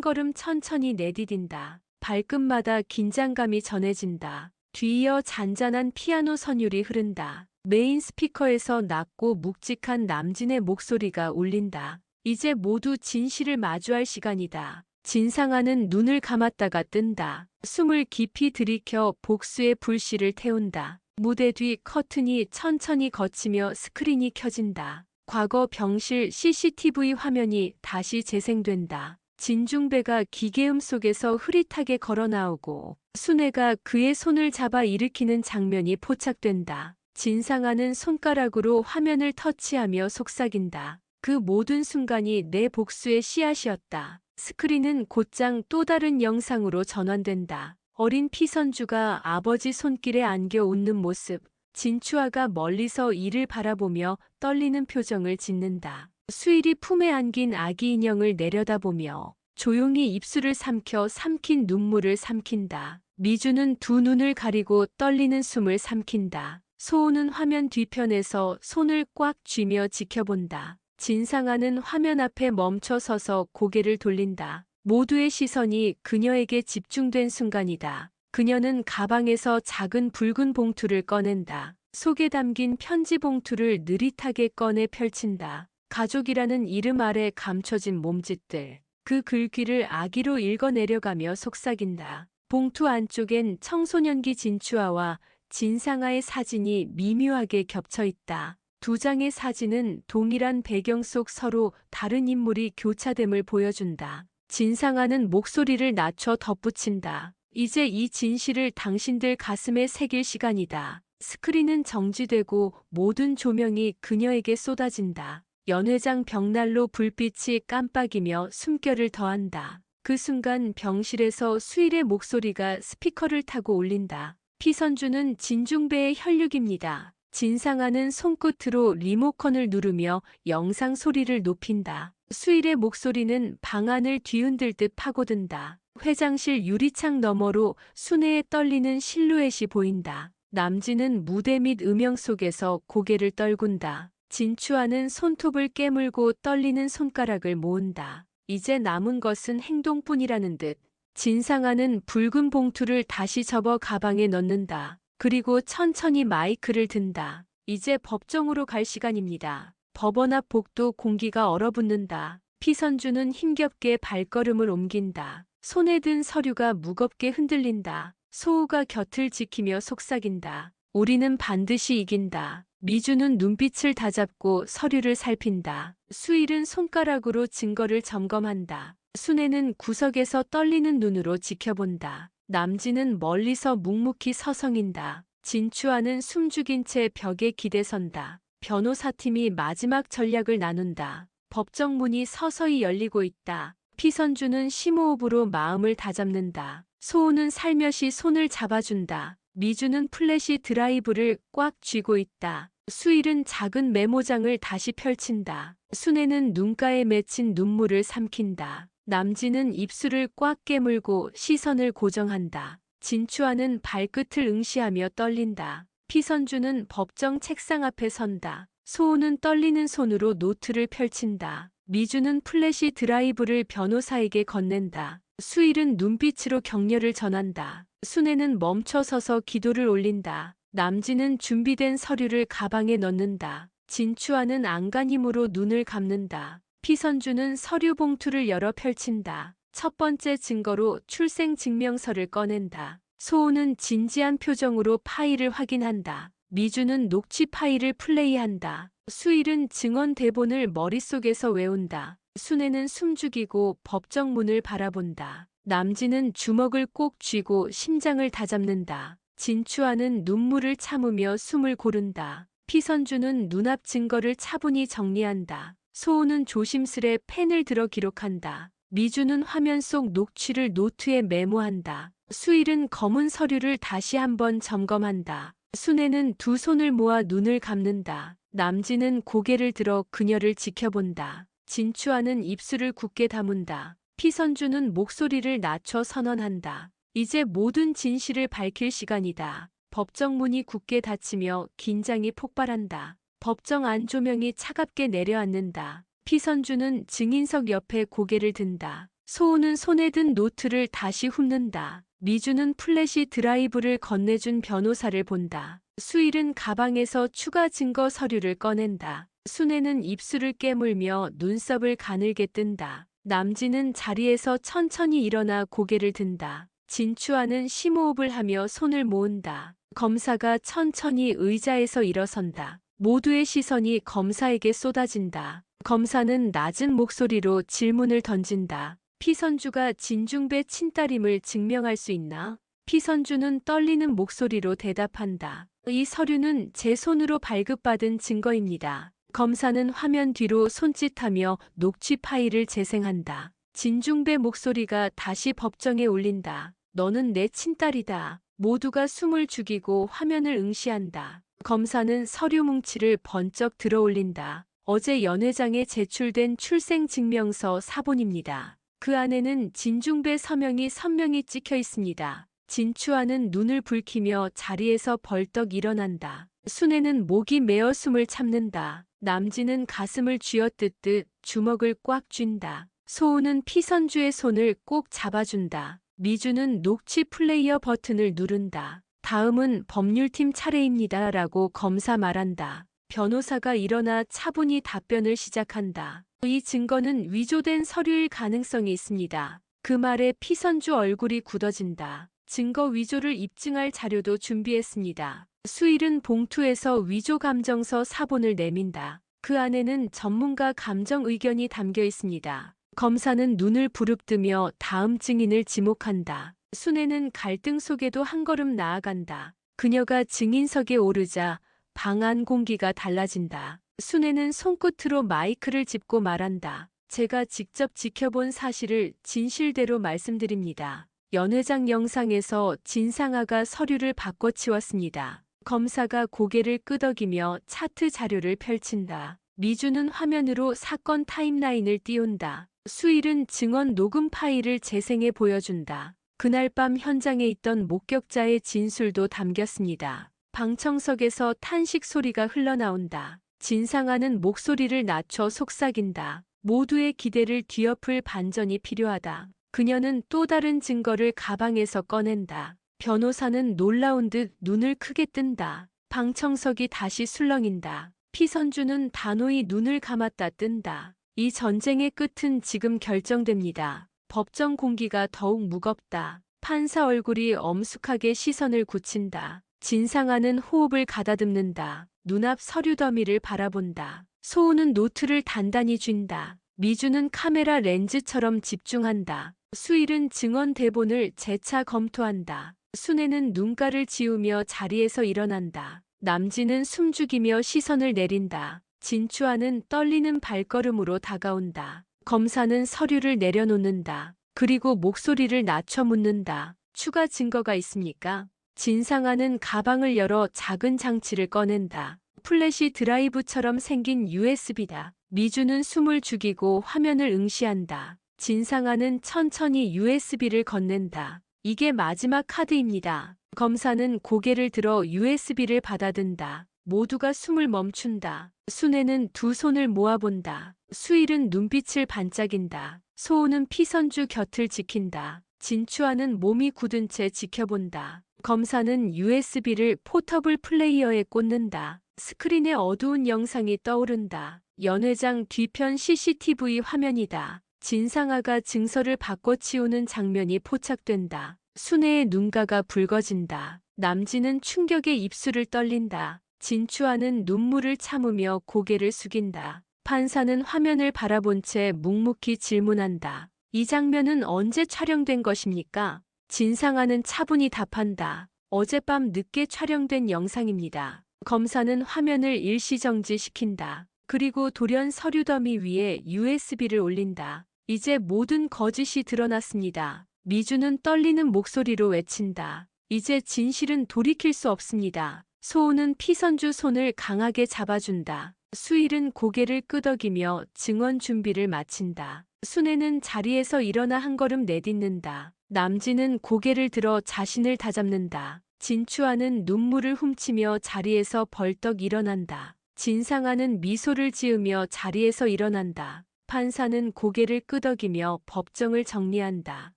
걸음 천천히 내디딘다. 발끝마다 긴장감이 전해진다. 뒤이어 잔잔한 피아노 선율이 흐른다. 메인 스피커에서 낮고 묵직한 남진의 목소리가 울린다. 이제 모두 진실을 마주할 시간이다. 진상아는 눈을 감았다가 뜬다. 숨을 깊이 들이켜 복수의 불씨를 태운다. 무대 뒤 커튼이 천천히 걷히며 스크린이 켜진다. 과거 병실 CCTV 화면이 다시 재생된다. 진중배가 기계음 속에서 흐릿하게 걸어 나오고 순애가 그의 손을 잡아 일으키는 장면이 포착된다. 진상아는 손가락으로 화면을 터치하며 속삭인다. 그 모든 순간이 내 복수의 씨앗이었다. 스크린은 곧장 또 다른 영상으로 전환된다. 어린 피선주가 아버지 손길에 안겨 웃는 모습, 진추아가 멀리서 이를 바라보며 떨리는 표정을 짓는다. 수일이 품에 안긴 아기 인형을 내려다보며 조용히 입술을 삼킨 눈물을 삼킨다. 미주는 두 눈을 가리고 떨리는 숨을 삼킨다. 소우는 화면 뒤편에서 손을 꽉 쥐며 지켜본다. 진상아는 화면 앞에 멈춰 서서 고개를 돌린다. 모두의 시선이 그녀에게 집중된 순간이다. 그녀는 가방에서 작은 붉은 봉투를 꺼낸다. 속에 담긴 편지 봉투를 느릿하게 꺼내 펼친다. 가족이라는 이름 아래 감춰진 몸짓들. 그 글귀를 아기로 읽어내려가며 속삭인다. 봉투 안쪽엔 청소년기 진추아와 진상아의 사진이 미묘하게 겹쳐 있다. 두 장의 사진은 동일한 배경 속 서로 다른 인물이 교차됨을 보여준다. 진상아는 목소리를 낮춰 덧붙인다. 이제 이 진실을 당신들 가슴에 새길 시간이다. 스크린은 정지되고 모든 조명이 그녀에게 쏟아진다. 연회장 벽난로 불빛이 깜빡이며 숨결을 더한다. 그 순간 병실에서 수일의 목소리가 스피커를 타고 울린다. 피선주는 진중배의 혈육입니다. 진상아는 손끝으로 리모컨을 누르며 영상 소리를 높인다. 수일의 목소리는 방안을 뒤흔들 듯 파고든다. 회장실 유리창 너머로 순애의 떨리는 실루엣이 보인다. 남진은 무대 및 음영 속에서 고개를 떨군다. 진추아는 손톱을 깨물고 떨리는 손가락을 모은다. 이제 남은 것은 행동뿐이라는 듯. 진상아는 붉은 봉투를 다시 접어 가방에 넣는다. 그리고 천천히 마이크를 든다. 이제 법정으로 갈 시간입니다. 법원 앞 복도 공기가 얼어붙는다. 피선주는 힘겹게 발걸음을 옮긴다. 손에 든 서류가 무겁게 흔들린다. 소우가 곁을 지키며 속삭인다. 우리는 반드시 이긴다. 미주는 눈빛을 다잡고 서류를 살핀다. 수일은 손가락으로 증거를 점검한다. 순애는 구석에서 떨리는 눈으로 지켜본다. 남진은 멀리서 묵묵히 서성인다. 진추아는 숨죽인 채 벽에 기대선다. 변호사팀이 마지막 전략을 나눈다. 법정 문이 서서히 열리고 있다. 피선주는 심호흡으로 마음을 다잡는다. 소우는 살며시 손을 잡아준다. 미주는 플래시 드라이브를 꽉 쥐고 있다. 수일은 작은 메모장을 다시 펼친다. 순애는 눈가에 맺힌 눈물을 삼킨다. 남진은 입술을 꽉 깨물고 시선을 고정한다. 진추아는 발끝을 응시하며 떨린다. 피선주는 법정 책상 앞에 선다. 소우는 떨리는 손으로 노트를 펼친다. 미주는 플래시 드라이브를 변호사에게 건넨다. 수일은 눈빛으로 격려를 전한다. 순애는 멈춰서서 기도를 올린다. 남진은 준비된 서류를 가방에 넣는다. 진추아는 안간힘으로 눈을 감는다. 피선주는 서류 봉투를 열어 펼친다. 첫 번째 증거로 출생증명서를 꺼낸다. 소우는 진지한 표정으로 파일을 확인한다. 미주는 녹취 파일을 플레이한다. 수일은 증언 대본을 머릿속에서 외운다. 순애는 숨죽이고 법정 문을 바라본다. 남진은 주먹을 꼭 쥐고 심장을 다잡는다. 진추아는 눈물을 참으며 숨을 고른다. 피선주는 눈앞 증거를 차분히 정리한다. 소우는 조심스레 펜을 들어 기록한다. 미주는 화면 속 녹취를 노트에 메모한다. 수일은 검은 서류를 다시 한번 점검한다. 순애는 두 손을 모아 눈을 감는다. 남진은 고개를 들어 그녀를 지켜본다. 진추아는 입술을 굳게 다문다. 피선주는 목소리를 낮춰 선언한다. 이제 모든 진실을 밝힐 시간이다. 법정 문이 굳게 닫히며 긴장이 폭발한다. 법정 안 조명이 차갑게 내려앉는다. 피선주는 증인석 옆에 고개를 든다. 소우는 손에 든 노트를 다시 훑는다. 미주는 플래시 드라이브를 건네준 변호사를 본다. 수일은 가방에서 추가 증거 서류를 꺼낸다. 순애는 입술을 깨물며 눈썹을 가늘게 뜬다. 남진은 자리에서 천천히 일어나 고개를 든다. 진추아는 심호흡을 하며 손을 모은다. 검사가 천천히 의자에서 일어선다. 모두의 시선이 검사에게 쏟아진다. 검사는 낮은 목소리로 질문을 던진다. 피선주가 진중배 친딸임을 증명할 수 있나? 피선주는 떨리는 목소리로 대답한다. 이 서류는 제 손으로 발급받은 증거입니다. 검사는 화면 뒤로 손짓하며 녹취 파일을 재생한다. 진중배 목소리가 다시 법정에 울린다. 너는 내 친딸이다. 모두가 숨을 죽이고 화면을 응시한다. 검사는 서류 뭉치를 번쩍 들어올린다. 어제 연회장에 제출된 출생증명서 사본입니다. 그 안에는 진중배 서명이 선명히 찍혀 있습니다. 진추아는 눈을 붉히며 자리에서 벌떡 일어난다. 순애는 목이 메어 숨을 참는다. 남진은 가슴을 쥐어뜯듯 주먹을 꽉 쥔다. 소우는 피선주의 손을 꼭 잡아준다. 미주는 녹취 플레이어 버튼을 누른다. 다음은 법률팀 차례입니다. 라고 검사 말한다. 변호사가 일어나 차분히 답변을 시작한다. 이 증거는 위조된 서류일 가능성이 있습니다. 그 말에 피선주 얼굴이 굳어진다. 증거 위조를 입증할 자료도 준비했습니다. 수일은 봉투에서 위조 감정서 사본을 내민다. 그 안에는 전문가 감정 의견이 담겨 있습니다. 검사는 눈을 부릅뜨며 다음 증인을 지목한다. 순애는 갈등 속에도 한 걸음 나아간다. 그녀가 증인석에 오르자 방 안 공기가 달라진다. 순애는 손끝으로 마이크를 짚고 말한다. 제가 직접 지켜본 사실을 진실대로 말씀드립니다. 연회장 영상에서 진상아가 서류를 바꿔치웠습니다. 검사가 고개를 끄덕이며 차트 자료를 펼친다. 미주는 화면으로 사건 타임라인을 띄운다. 수일은 증언 녹음 파일을 재생해 보여준다. 그날 밤 현장에 있던 목격자의 진술도 담겼습니다. 방청석에서 탄식 소리가 흘러나온다. 진상아는 목소리를 낮춰 속삭인다. 모두의 기대를 뒤엎을 반전이 필요하다. 그녀는 또 다른 증거를 가방에서 꺼낸다. 변호사는 놀라운 듯 눈을 크게 뜬다. 방청석이 다시 술렁인다. 피선주는 단호히 눈을 감았다 뜬다. 이 전쟁의 끝은 지금 결정됩니다. 법정 공기가 더욱 무겁다. 판사 얼굴이 엄숙하게 시선을 굳힌다. 진상아는 호흡을 가다듬는다. 눈앞 서류 더미를 바라본다. 소우는 노트를 단단히 쥔다. 미주는 카메라 렌즈처럼 집중한다. 수일은 증언 대본을 재차 검토한다. 순애는 눈가를 지우며 자리에서 일어난다. 남진은 숨죽이며 시선을 내린다. 진추아는 떨리는 발걸음으로 다가온다. 검사는 서류를 내려놓는다. 그리고 목소리를 낮춰 묻는다. 추가 증거가 있습니까? 진상아는 가방을 열어 작은 장치를 꺼낸다. 플래시 드라이브처럼 생긴 USB다. 미주는 숨을 죽이고 화면을 응시한다. 진상아는 천천히 USB를 건넨다. 이게 마지막 카드입니다. 검사는 고개를 들어 USB를 받아든다. 모두가 숨을 멈춘다. 순애는 두 손을 모아본다. 수일은 눈빛을 반짝인다. 소우는 피선주 곁을 지킨다. 진추아는 몸이 굳은 채 지켜본다. 검사는 USB를 포터블 플레이어에 꽂는다. 스크린에 어두운 영상이 떠오른다. 연회장 뒤편 CCTV 화면이다. 진상아가 증서를 바꿔치우는 장면이 포착된다. 순애의 눈가가 붉어진다. 남진은 충격에 입술을 떨린다. 진추아는 눈물을 참으며 고개를 숙인다. 판사는 화면을 바라본 채 묵묵히 질문한다. 이 장면은 언제 촬영된 것입니까? 진상아는 차분히 답한다. 어젯밤 늦게 촬영된 영상입니다. 검사는 화면을 일시정지시킨다. 그리고 돌연 서류 더미 위에 USB를 올린다. 이제 모든 거짓이 드러났습니다. 미주는 떨리는 목소리로 외친다. 이제 진실은 돌이킬 수 없습니다. 소우는 피선주 손을 강하게 잡아준다. 수일은 고개를 끄덕이며 증언 준비를 마친다. 순애는 자리에서 일어나 한 걸음 내딛는다. 남진은 고개를 들어 자신을 다잡는다. 진추아는 눈물을 훔치며 자리에서 벌떡 일어난다. 진상아는 미소를 지으며 자리에서 일어난다. 판사는 고개를 끄덕이며 법정을 정리한다.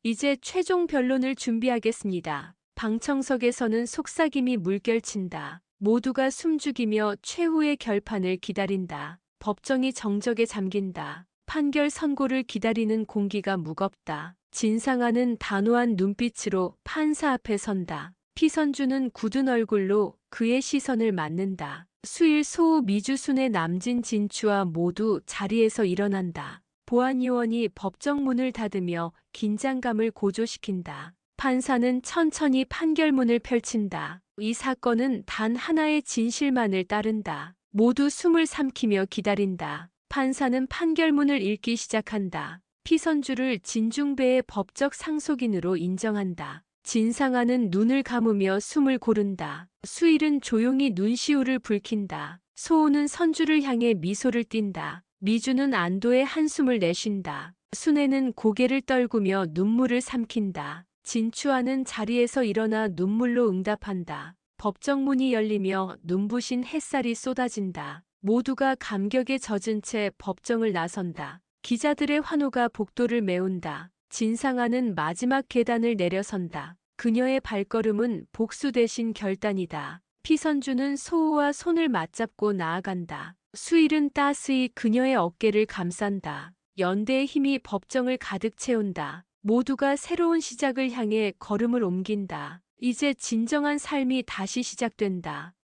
이제 최종 변론을 준비하겠습니다. 방청석에서는 속삭임이 물결친다. 모두가 숨죽이며 최후의 결판을 기다린다. 법정이 정적에 잠긴다. 판결 선고를 기다리는 공기가 무겁다. 진상아는 단호한 눈빛으로 판사 앞에 선다. 피선주는 굳은 얼굴로 그의 시선을 맞는다. 수일, 소우, 미주, 순애, 남진, 진추아 모두 자리에서 일어난다. 보안요원이 법정 문을 닫으며 긴장감을 고조시킨다. 판사는 천천히 판결문을 펼친다. 이 사건은 단 하나의 진실만을 따른다. 모두 숨을 삼키며 기다린다. 판사는 판결문을 읽기 시작한다. 피선주를 진중배의 법적 상속인으로 인정한다. 진상아는 눈을 감으며 숨을 고른다. 수일은 조용히 눈시울을 붉힌다. 소우는 선주를 향해 미소를 띈다. 미주는 안도의 한숨을 내쉰다. 순애는 고개를 떨구며 눈물을 삼킨다. 진추아는 자리에서 일어나 눈물로 응답한다. 법정문이 열리며 눈부신 햇살이 쏟아진다. 모두가 감격에 젖은 채 법정을 나선다. 기자들의 환호가 복도를 메운다. 진상아는 마지막 계단을 내려선다. 그녀의 발걸음은 복수 대신 결단이다. 피선주는 소우와 손을 맞잡고 나아간다. 수일은 따스히 그녀의 어깨를 감싼다. 연대의 힘이 법정을 가득 채운다. 모두가 새로운 시작을 향해 걸음을 옮긴다. 이제 진정한 삶이 다시 시작된다.